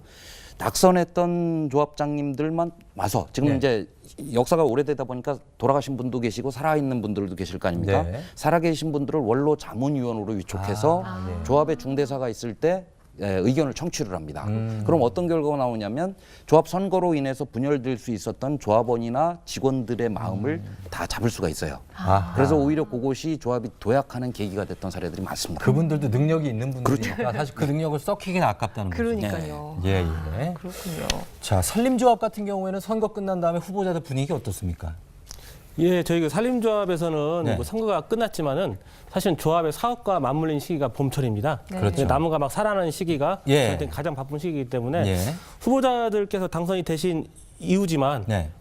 낙선했던 조합장님들만 와서 지금 이제 역사가 오래되다 보니까 돌아가신 분도 계시고 살아있는 분들도 계실 거 아닙니까? 살아계신 분들을 원로 자문위원으로 위촉해서 조합의 중대사가 있을 때 의견을 청취를 합니다. 그럼 어떤 결과가 나오냐면 조합 선거로 인해서 분열될 수 있었던 조합원이나 직원들의 마음을 다 잡을 수가 있어요. 아하. 그래서 오히려 그것이 조합이 도약하는 계기가 됐던 사례들이 많습니다. 그분들도 능력이 있는 분들이니까 사실 그 능력을 썩히기는 아깝다는 거죠. 그러니까요. 예, 예. 그렇군요. 자, 산림조합 같은 경우에는 선거 끝난 다음에 후보자들 분위기 어떻습니까? 예, 저희 그 산림조합에서는 네. 뭐 선거가 끝났지만은 사실은 조합의 사업과 맞물린 시기가 봄철입니다. 네. 그렇죠. 나무가 막 살아나는 시기가 예. 저한테는 가장 바쁜 시기이기 때문에 예. 후보자들께서 당선이 되신 이후지만 네.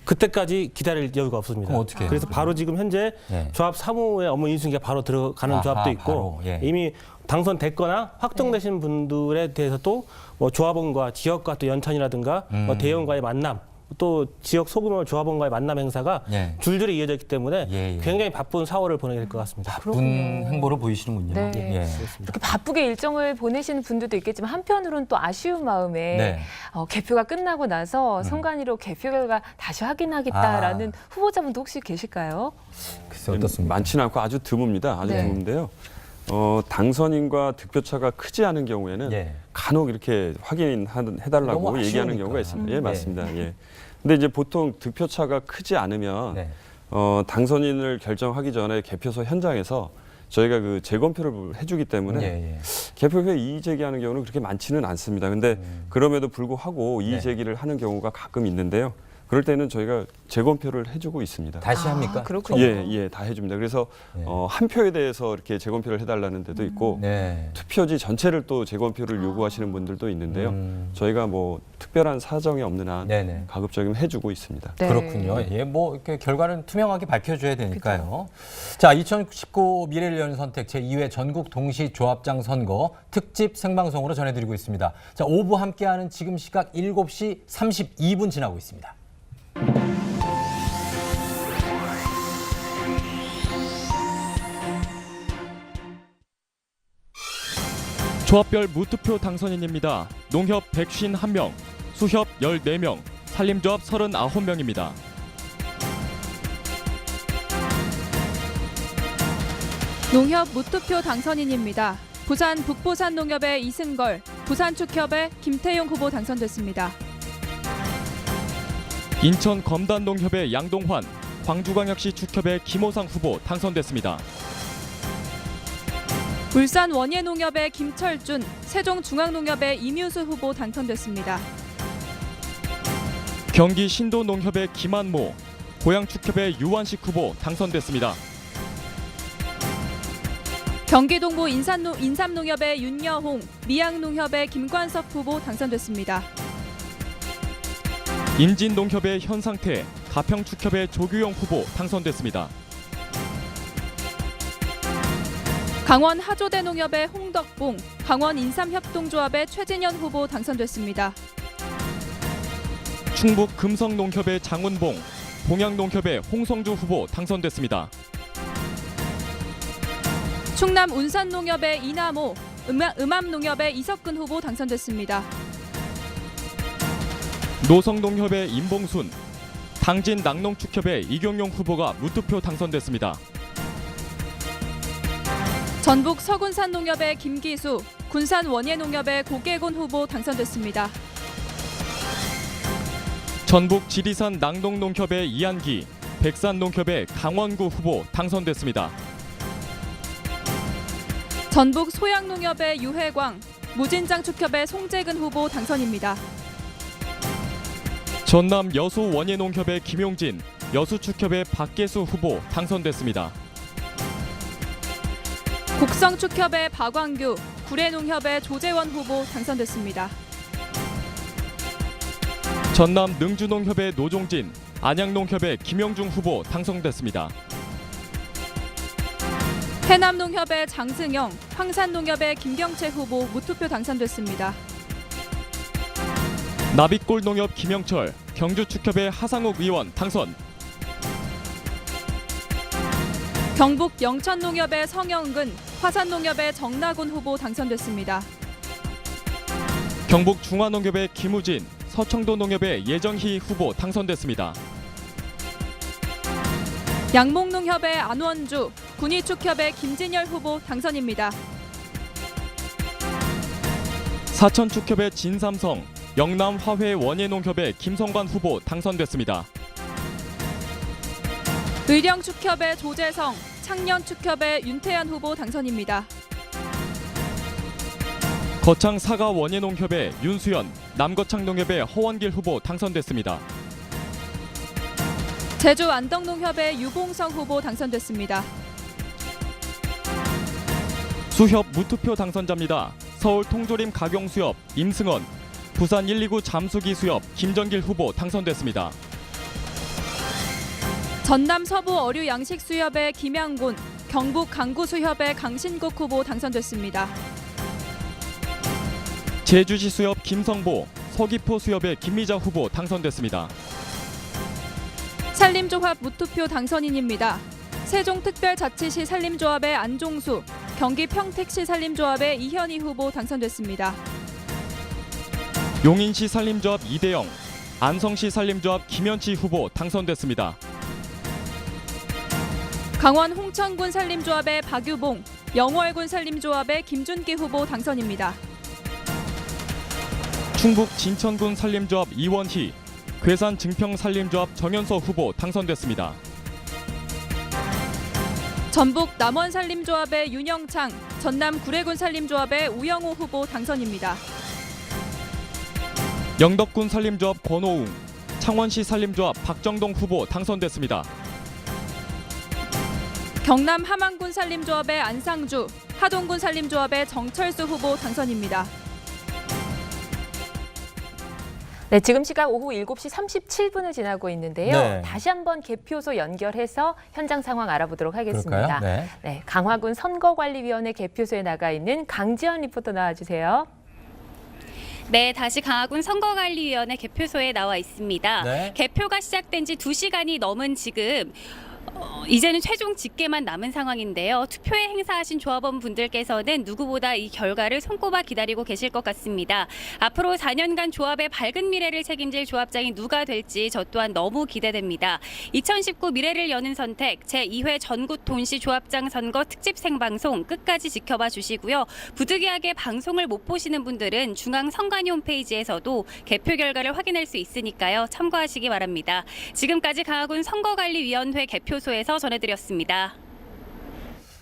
그때까지 기다릴 여유가 없습니다. 그럼 어떻게 해요? 그래서 바로 지금 현재 네. 조합 사무의 업무 인수인계가 바로 들어가는 아하, 조합도 있고 바로, 예. 이미 당선됐거나 확정되신 분들에 대해서도 뭐 조합원과 지역과 또 연찬이라든가 뭐 대의원과의 만남 또 지역 소규모 조합원과의 만남 행사가 예. 줄줄이 이어져 있기 때문에 예, 예. 굉장히 바쁜 4월을 보내게 될 것 같습니다. 바쁜 행보를 보이시는군요. 네. 예. 그렇게 바쁘게 일정을 보내시는 분들도 있겠지만 한편으로는 또 아쉬운 마음에 네. 개표가 끝나고 나서 선관위로 개표 결과 다시 확인하겠다라는 후보자분도 혹시 계실까요? 글쎄 어떻습니까? 많지는 않고 아주 드뭅니다. 아주 네. 드문데요. 당선인과 득표차가 크지 않은 경우에는 예. 간혹 이렇게 확인해달라고 너무 얘기하는 아쉬우니까. 경우가 있습니다. 예, 네. 맞습니다. 예. 근데 이제 보통 득표차가 크지 않으면 네. 당선인을 결정하기 전에 개표소 현장에서 저희가 그 재검표를 해주기 때문에 예, 예. 개표소에 이의 제기하는 경우는 그렇게 많지는 않습니다. 근데 그럼에도 불구하고 이의 네. 제기를 하는 경우가 가끔 있는데요. 그럴 때는 저희가 재검표를 해주고 있습니다. 다시 합니까? 그렇군요. 예, 다 해줍니다. 그래서 네. 한 표에 대해서 이렇게 재검표를 해달라는 데도 있고 네. 투표지 전체를 또 재검표를 요구하시는 분들도 있는데요. 저희가 뭐 특별한 사정이 없는 한 네네. 가급적이면 해주고 있습니다. 네. 그렇군요. 예, 뭐 이렇게 결과는 투명하게 밝혀줘야 되니까요. 자, 2019 미래를 여는 선택 제2회 전국 동시 조합장 선거 특집 생방송으로 전해드리고 있습니다. 자, 5부 함께하는 지금 시각 7시 32분 지나고 있습니다. 조합별 무투표 당선인입니다. 농협 151명, 수협 14명, 산림조합 39명입니다. 농협 무투표 당선인입니다. 부산 북부산 농협의 이승걸, 부산축협의 김태용 후보 당선됐습니다. 인천 검단농협의 양동환, 광주광역시 축협의 김호상 후보 당선됐습니다. 울산 원예농협의 김철준, 세종중앙농협의 임유수 후보 당선됐습니다. 경기 신도농협의 김한모, 고양축협의 유완식 후보 당선됐습니다. 경기동부 인삼농협의 윤여홍, 미양농협의 김관석 후보 당선됐습니다. 임진농협의 현상태, 가평축협의 조규영 후보 당선됐습니다. 강원 하조대농협의 홍덕봉, 강원 인삼협동조합의 최진현 후보 당선됐습니다. 충북 금성농협의 장운봉, 봉양농협의 홍성주 후보 당선됐습니다. 충남 운산농협의 이나모, 음암농협의 이석근 후보 당선됐습니다. 노성농협의 임봉순, 당진 낙농축협의 이경용 후보가 무투표 당선됐습니다. 전북 서군산농협의 김기수, 군산 원예농협의 고계곤 후보 당선됐습니다. 전북 지리산 낙농농협의 이한기, 백산농협의 강원구 후보 당선됐습니다. 전북 소양농협의 유혜광, 무진장축협의 송재근 후보 당선입니다. 전남 여수 원예농협의 김용진, 여수축협의 박계수 후보 당선됐습니다. 곡성축협의 박광규, 구례농협의 조재원 후보 당선됐습니다. 전남 능주농협의 노종진, 안양농협의 김영중 후보 당선됐습니다. 해남농협의 장승영, 황산농협의 김경채 후보 무투표 당선됐습니다. 나빛골농협 김영철, 경주축협의 하상욱 의원 당선. 경북 영천농협의 성영근, 화산농협의 정나곤 후보 당선됐습니다. 경북 중화농협의 김우진, 서청도농협의 예정희 후보 당선됐습니다. 양목농협의 안원주, 군위축협의 김진열 후보 당선입니다. 사천축협의 진삼성, 영남 화훼 원예농협의 김성관 후보 당선됐습니다. 의령축협의 조재성, 창년축협의 윤태현 후보 당선입니다. 거창 사과 원예농협의 윤수연, 남거창농협의 허원길 후보 당선됐습니다. 제주 안덕농협의 유봉성 후보 당선됐습니다. 수협 무투표 당선자입니다. 서울 통조림 가경수협 임승원, 부산 129 잠수기 수협 김정길 후보 당선됐습니다. 전남 서부 어류 양식 수협의 김양곤, 경북 강구 수협의 강신국 후보 당선됐습니다. 제주시 수협 김성보, 서귀포 수협의 김미자 후보 당선됐습니다. 산림조합 무투표 당선인입니다. 세종특별자치시 산림조합의 안종수, 경기 평택시 산림조합의 이현희 후보 당선됐습니다. 용인시 산림조합 이대영, 안성시 산림조합 김현치 후보 당선됐습니다. 강원 홍천군 산림조합의 박유봉, 영월군 산림조합의 김준기 후보 당선입니다. 충북 진천군 산림조합 이원희, 괴산 증평 산림조합 정현서 후보 당선됐습니다. 전북 남원 산림조합의 윤영창, 전남 구례군 산림조합의 우영호 후보 당선입니다. 영덕군 산림조합 권호웅, 창원시 산림조합 박정동 후보 당선됐습니다. 경남 함안군 산림조합의 안상주, 하동군 산림조합의 정철수 후보 당선입니다. 네, 지금 시각 오후 7시 37분을 지나고 있는데요. 네. 다시 한번 개표소 연결해서 현장 상황 알아보도록 하겠습니다. 그럴까요? 네, 강화군 선거관리위원회 개표소에 나가 있는 강지연 리포터 나와주세요. 네, 다시 강화군 선거관리위원회 개표소에 나와 있습니다. 네. 개표가 시작된 지 2시간이 넘은 지금 이제는 최종 집계만 남은 상황인데요. 투표에 행사하신 조합원 분들께서는 누구보다 이 결과를 손꼽아 기다리고 계실 것 같습니다. 앞으로 4년간 조합의 밝은 미래를 책임질 조합장이 누가 될지 저 또한 너무 기대됩니다. 2019 미래를 여는 선택 제2회 전국 동시 조합장 선거 특집 생방송 끝까지 지켜봐 주시고요. 부득이하게 방송을 못 보시는 분들은 중앙선관위 홈페이지에서도 개표 결과를 확인할 수 있으니까요. 참고하시기 바랍니다. 지금까지 강화군 선거관리위원회 개표소에서 전해드렸습니다.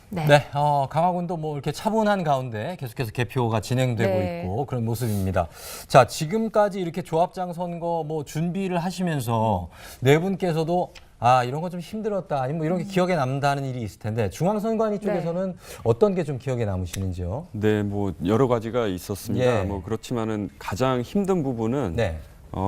네. 네, 강화군도 뭐 이렇게 차분한 가운데 계속해서 개표가 진행되고 네. 있고 그런 모습입니다. 자, 지금까지 이렇게 조합장 선거 뭐 준비를 하시면서 네 분께서도 이런 거 좀 힘들었다, 아니면 뭐 이런 게 기억에 남다는 일이 있을 텐데 중앙선관위 쪽에서는 어떤 게 좀 기억에 남으시는지요? 네, 뭐 여러 가지가 있었습니다. 예. 뭐 그렇지만은 가장 힘든 부분은 네,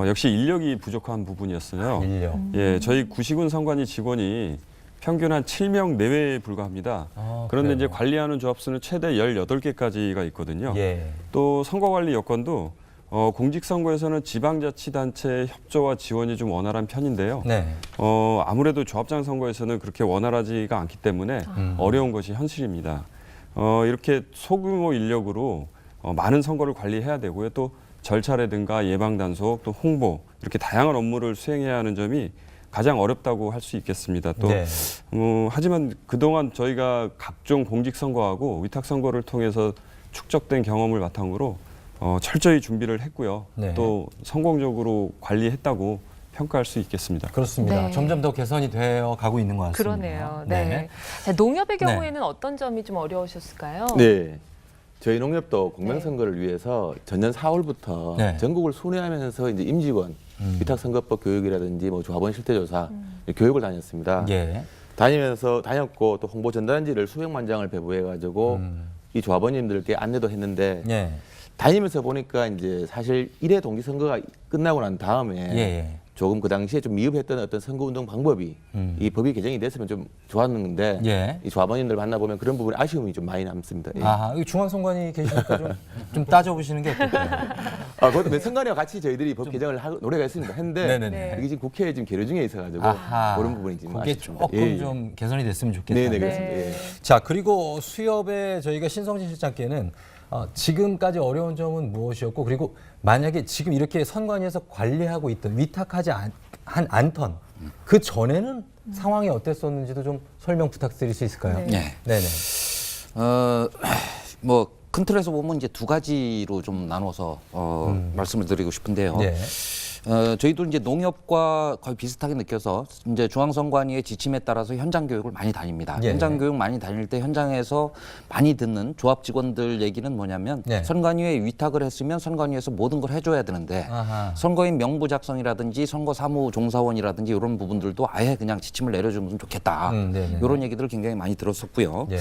역시 인력이 부족한 부분이었어요. 인력. 예, 저희 구시군 선관위 직원이 평균 한 7명 내외에 불과합니다. 그런데 그래요? 이제 관리하는 조합 수는 최대 18개까지가 있거든요. 예. 또 선거관리 여건도 공직선거에서는 지방자치단체 협조와 지원이 좀 원활한 편인데요. 네. 아무래도 조합장 선거에서는 그렇게 원활하지가 않기 때문에 어려운 것이 현실입니다. 이렇게 소규모 인력으로 많은 선거를 관리해야 되고요. 또 절차라든가 예방 단속, 또 홍보 이렇게 다양한 업무를 수행해야 하는 점이 가장 어렵다고 할 수 있겠습니다. 또 네. 하지만 그동안 저희가 각종 공직선거하고 위탁선거를 통해서 축적된 경험을 바탕으로 철저히 준비를 했고요. 네. 또 성공적으로 관리했다고 평가할 수 있겠습니다. 그렇습니다. 네. 점점 더 개선이 되어 가고 있는 것 같습니다. 그러네요. 네. 자, 농협의 경우에는 어떤 점이 좀 어려우셨을까요? 네. 저희 농협도 공명선거를 위해서 전년 4월부터 네. 전국을 순회하면서 이제 임직원, 위탁선거법 교육이라든지 뭐 조합원 실태조사 교육을 다녔습니다. 예. 다녔고 또 홍보 전단지를 수백만 장을 배부해가지고 이 조합원님들께 안내도 했는데 예. 다니면서 보니까 이제 사실 1회 동기선거가 끝나고 난 다음에 예. 조금 그 당시에 좀 미흡했던 어떤 선거운동 방법이 이 법이 개정이 됐으면 좀 좋았는데 예. 이 조합원님들 만나보면 그런 부분에 아쉬움이 좀 많이 남습니다. 예. 이 중앙선관위 계시니까 좀 따져보시는 게 어떨까요? 그것도 선관위와 같이 저희들이 법 개정을 노래가 있습니다. 했는데 네네네. 이게 지금 국회에 지금 계류 중에 있어가지고 그런 부분이 지금 그게 아쉽습니다. 조금 좀 개선이 됐으면 좋겠다. 네네 그렇습니다. 예. 자, 그리고 수협에 저희가 신성진 실장께는 지금까지 어려운 점은 무엇이었고, 그리고 만약에 지금 이렇게 선관위에서 관리하고 있던 위탁하지 않던 그 전에는 상황이 어땠었는지도 좀 설명 부탁드릴 수 있을까요? 네. 네. 네네. 뭐 큰 틀에서 보면 이제 두 가지로 좀 나눠서 말씀을 드리고 싶은데요. 네. 저희도 이제 농협과 거의 비슷하게 느껴서 이제 중앙선관위의 지침에 따라서 현장 교육을 많이 다닙니다. 예. 현장 교육 많이 다닐 때 현장에서 많이 듣는 조합 직원들 얘기는 뭐냐면 네. 선관위에 위탁을 했으면 선관위에서 모든 걸 해줘야 되는데 아하. 선거인 명부 작성이라든지 선거 사무 종사원이라든지 이런 부분들도 아예 그냥 지침을 내려주면 좋겠다. 네네. 이런 얘기들을 굉장히 많이 들었었고요. 예.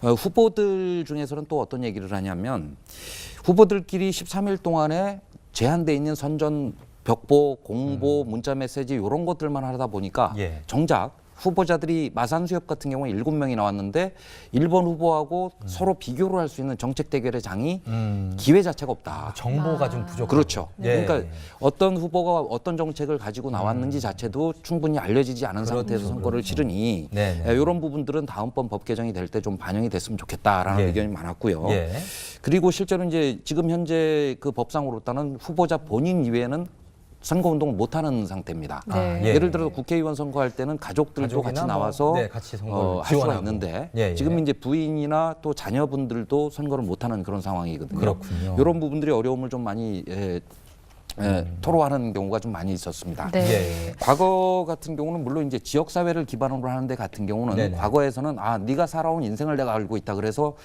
후보들 중에서는 또 어떤 얘기를 하냐면 후보들끼리 13일 동안에 제한돼 있는 선전 벽보, 공보, 문자 메시지 이런 것들만 하다 보니까 예. 정작 후보자들이 마산 수협 같은 경우는 7명이 나왔는데 1번 후보하고 서로 비교를 할 수 있는 정책 대결의 장이 기회 자체가 없다. 정보가 좀 부족하고. 그렇죠. 예. 그러니까 어떤 후보가 어떤 정책을 가지고 나왔는지 자체도 충분히 알려지지 않은 상태에서 선거를 치르니 네네. 이런 부분들은 다음번 법 개정이 될 때 좀 반영이 됐으면 좋겠다라는 예. 의견이 많았고요. 예. 그리고 실제로 이제 지금 현재 그 법상으로는 후보자 본인 이외에는 선거운동을 못하는 상태입니다. 네. 예. 예를 들어 국회의원 선거할 때는 가족들도 가족이나 같이 나와서 네, 같이 선거를 할 수가 지원하고. 있는데 예, 예. 지금 이제 부인이나 또 자녀분들도 선거를 못하는 그런 상황이거든요. 그렇군요. 이런 부분들이 어려움을 좀 많이 토로하는 경우가 좀 많이 있었습니다. 네. 예. 과거 같은 경우는 물론 이제 지역 사회를 기반으로 하는 데 같은 경우는 네네. 과거에서는 네가 살아온 인생을 내가 알고 있다 그래서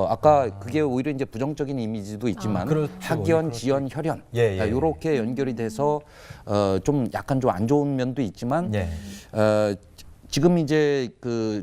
아까 그게 오히려 이제 부정적인 이미지도 있지만 그렇죠. 학연, 그렇죠. 지연, 혈연 예, 예. 이렇게 연결이 돼서 좀 약간 좀 안 좋은 면도 있지만 예. 지금 이제 그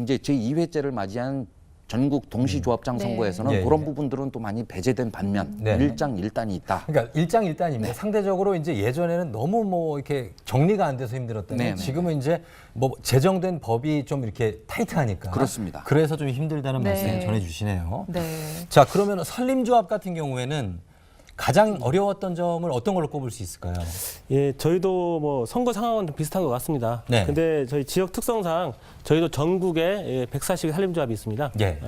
이제 제2회째를 맞이한 전국 동시조합장 네. 선거에서는 예, 그런 예. 부분들은 또 많이 배제된 반면 네. 일장일단이 있다. 그러니까 일장일단입니다. 상대적으로 이제 예전에는 너무 뭐 이렇게 정리가 안 돼서 힘들었다면 네네. 지금은 이제 뭐 제정된 법이 좀 이렇게 타이트하니까 그렇습니다. 그래서 좀 힘들다는 네. 말씀 전해주시네요. 네. 자, 그러면 산림조합 같은 경우에는 가장 어려웠던 점을 어떤 걸로 꼽을 수 있을까요? 예, 저희도 뭐 선거 상황은 좀 비슷한 것 같습니다. 네. 근데 저희 지역 특성상 저희도 전국에 140개 산림조합이 있습니다. 예.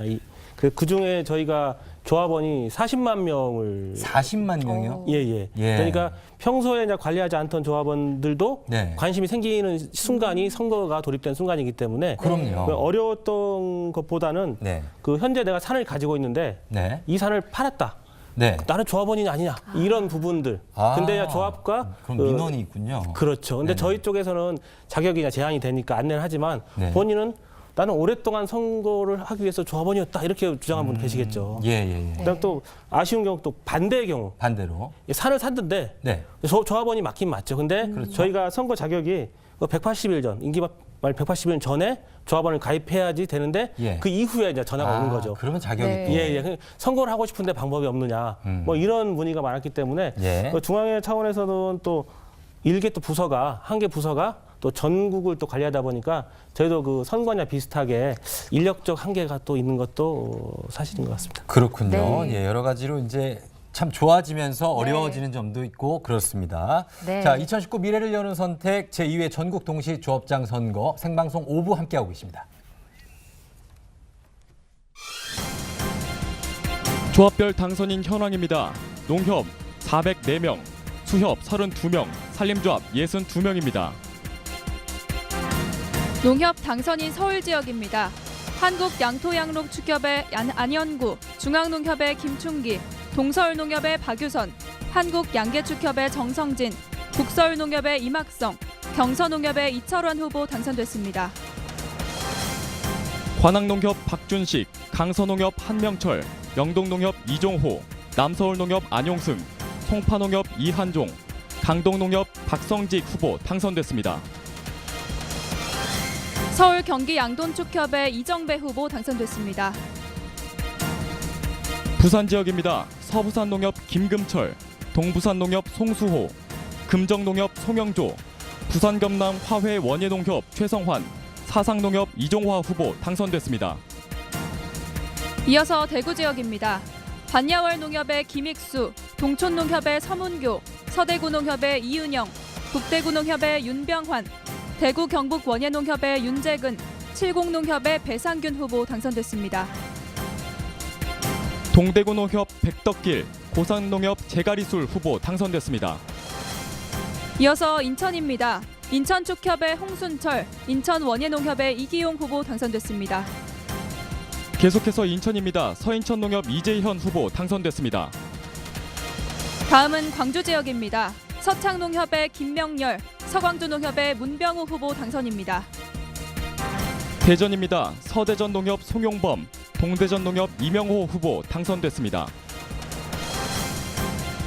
그 중에 저희가 조합원이 40만 명을 40만 명이요? 예. 예. 그러니까 평소에 이제 관리하지 않던 조합원들도 네. 관심이 생기는 순간이 선거가 돌입된 순간이기 때문에 그럼요. 어려웠던 것보다는 네. 그 현재 내가 산을 가지고 있는데 네. 이 산을 팔았다. 네. 나는 조합원이 아니냐 이런 부분들. 아, 근데 조합과 그럼 민원이 있군요. 그렇죠. 근데 네네. 저희 쪽에서는 자격이나 제한이 되니까 안내를 하지만 네. 본인은 나는 오랫동안 선거를 하기 위해서 조합원이었다 이렇게 주장한 분 계시겠죠. 예. 그다음 또 아쉬운 경우 또 반대의 경우 반대로. 산을 샀는데 네. 조합원이 맞긴 맞죠. 근데 저희가 선거 자격이 180일 전 임기말 180일 전에 조합원을 가입해야지 되는데 예. 그 이후에 이제 전화가 오는 거죠. 그러면 자격이 네. 또. 예. 선거를 하고 싶은데 방법이 없느냐. 뭐 이런 문의가 많았기 때문에 예. 중앙회 차원에서는 또 일개 또 부서가 한 개 부서가 또 전국을 또 관리하다 보니까 저희도 그 선관위와 비슷하게 인력적 한계가 또 있는 것도 사실인 것 같습니다. 그렇군요. 네. 예, 여러 가지로 이제 참 좋아지면서 어려워지는 점도 있고 그렇습니다. 네. 자, 2019 미래를 여는 선택 제2회 전국 동시 조합장 선거 생방송 5부 함께하고 계십니다. 조합별 당선인 현황입니다. 농협 404명, 수협 32명, 산림조합 62명입니다. 농협 당선인 서울 지역입니다. 한국양토양록축협의 안현구, 중앙농협의 김충기, 동서울농협의 박유선, 한국양계축협의 정성진, 북서울농협의 이막성, 경서농협의 이철원 후보 당선됐습니다. 관악농협 박준식, 강서농협 한명철, 영동농협 이종호, 남서울농협 안용승, 송파농협 이한종, 강동농협 박성직 후보 당선됐습니다. 서울 경기 양돈축협의 이정배 후보 당선됐습니다. 부산 지역입니다. 서부산농협 김금철, 동부산농협 송수호, 금정농협 송영조, 부산겸남 화훼 원예농협 최성환, 사상농협 이종화 후보 당선됐습니다. 이어서 대구 지역입니다. 반야월 농협의 김익수, 동촌농협의 서문교, 서대구농협의 이은영, 북대구농협의 윤병환, 대구 경북 원예농협의 윤재근, 칠곡농협의 배상균 후보 당선됐습니다. 동대구농협 백덕길, 고산농협 제가리술 후보 당선됐습니다. 이어서 인천입니다. 인천축협의 홍순철, 인천원예농협의 이기용 후보 당선됐습니다. 계속해서 인천입니다. 서인천농협 이재현 후보 당선됐습니다. 다음은 광주 지역입니다. 서창농협의 김명열, 서광주농협의 문병우 후보 당선입니다. 대전입니다. 서대전농협 송용범, 동대전농협 이명호 후보 당선됐습니다.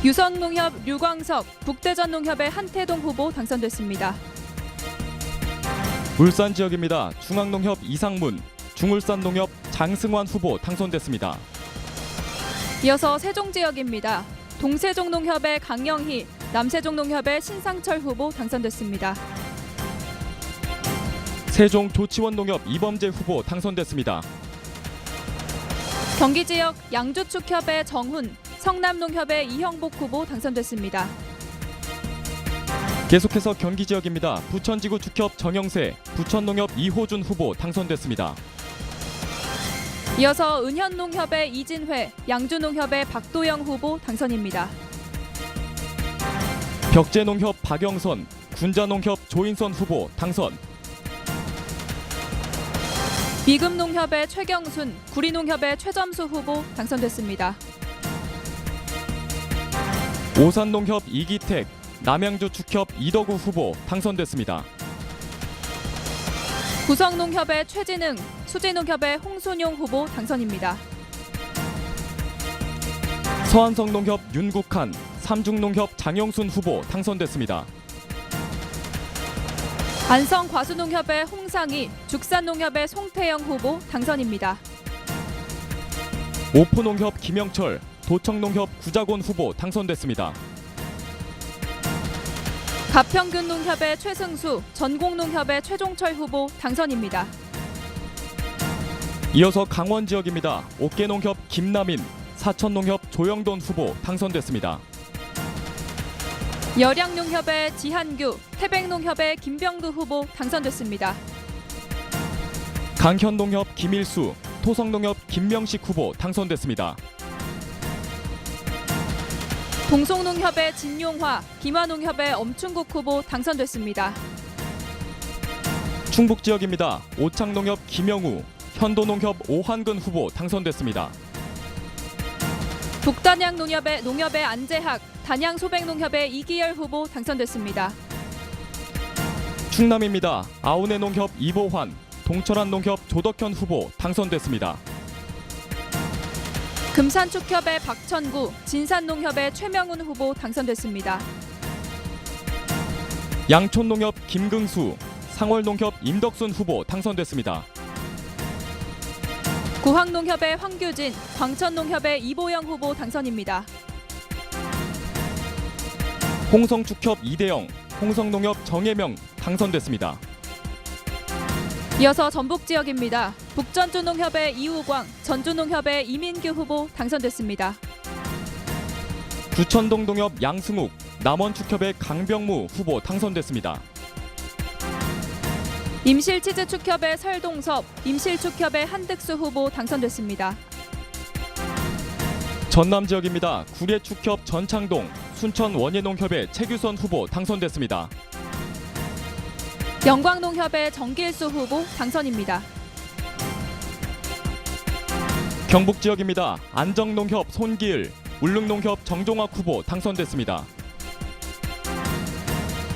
유성농협 류광석, 북대전농협의 한태동 후보 당선됐습니다. 울산 지역입니다. 중앙농협 이상문, 중울산농협 장승환 후보 당선됐습니다. 이어서 세종 지역입니다. 동세종농협의 강영희, 남세종농협의 신상철 후보 당선됐습니다. 세종 조치원농협 이범재 후보 당선됐습니다. 경기 지역 양주축협의 정훈, 성남농협의 이형복 후보 당선됐습니다. 계속해서 경기 지역입니다. 부천지구 축협 정영세, 부천농협 이호준 후보 당선됐습니다. 이어서 은현농협의 이진회, 양주농협의 박도영 후보 당선입니다. 벽제농협 박영선, 군자농협 조인선 후보 당선. 비금농협의 최경순, 구리농협의 최점수 후보 당선됐습니다. 오산농협 이기택, 남양주 축협 이덕우 후보 당선됐습니다. 구성농협의 최진흥, 수지농협의 홍순용 후보 당선입니다. 서안성농협 윤국한, 삼중농협 장영순 후보 당선됐습니다. 안성과수농협의 홍상희, 죽산농협의 송태영 후보 당선입니다. 오포농협 김영철, 도청농협 구자곤 후보 당선됐습니다. 가평균농협의 최승수, 전공농협의 최종철 후보 당선입니다. 이어서 강원 지역입니다. 옥계농협 김남인, 사천농협 조영돈 후보 당선됐습니다. 열양농협의 지한규, 태백농협의 김병두 후보 당선됐습니다. 강현농협 김일수, 토성농협 김명식 후보 당선됐습니다. 동송농협의 진용화, 김화농협의 엄충국 후보 당선됐습니다. 충북 지역입니다. 오창농협 김영우, 현도농협 오한근 후보 당선됐습니다. 농협의 안재학, 단양소백농협의 이기열 후보 당선됐습니다. 충남입니다. 아우네농협 이보환, 동철안농협 조덕현 후보 당선됐습니다. 금산축협의 박천구, 진산농협의 최명훈 후보 당선됐습니다. 양촌농협 김긍수, 상월농협 임덕순 후보 당선됐습니다. 구황농협의 황규진, 광천농협의 이보영 후보 당선입니다. 홍성축협 이대영, 홍성농협 정혜명 당선됐습니다. 이어서 전북 지역입니다. 북전주농협의 이우광, 전주농협의 이민규 후보 당선됐습니다. 구천동농협 양승욱, 남원축협의 강병무 후보 당선됐습니다. 임실치즈축협의 설동섭, 임실축협의 한득수 후보 당선됐습니다. 전남 지역입니다. 구례축협 전창동, 순천 원예농협의 최규선 후보 당선됐습니다. 영광농협의 정길수 후보 당선입니다. 경북 지역입니다. 안정농협 손기을, 울릉농협 정종학 후보 당선됐습니다.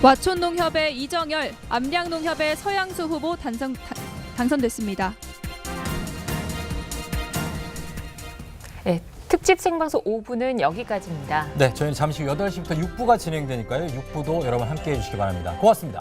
와촌농협의 이정열, 암양농협의 서양수 후보 당선됐습니다. 네, 특집 생방송 5부는 여기까지입니다. 네, 저희는 잠시 후 8시부터 6부가 진행되니까요. 6부도 여러분 함께해 주시기 바랍니다. 고맙습니다.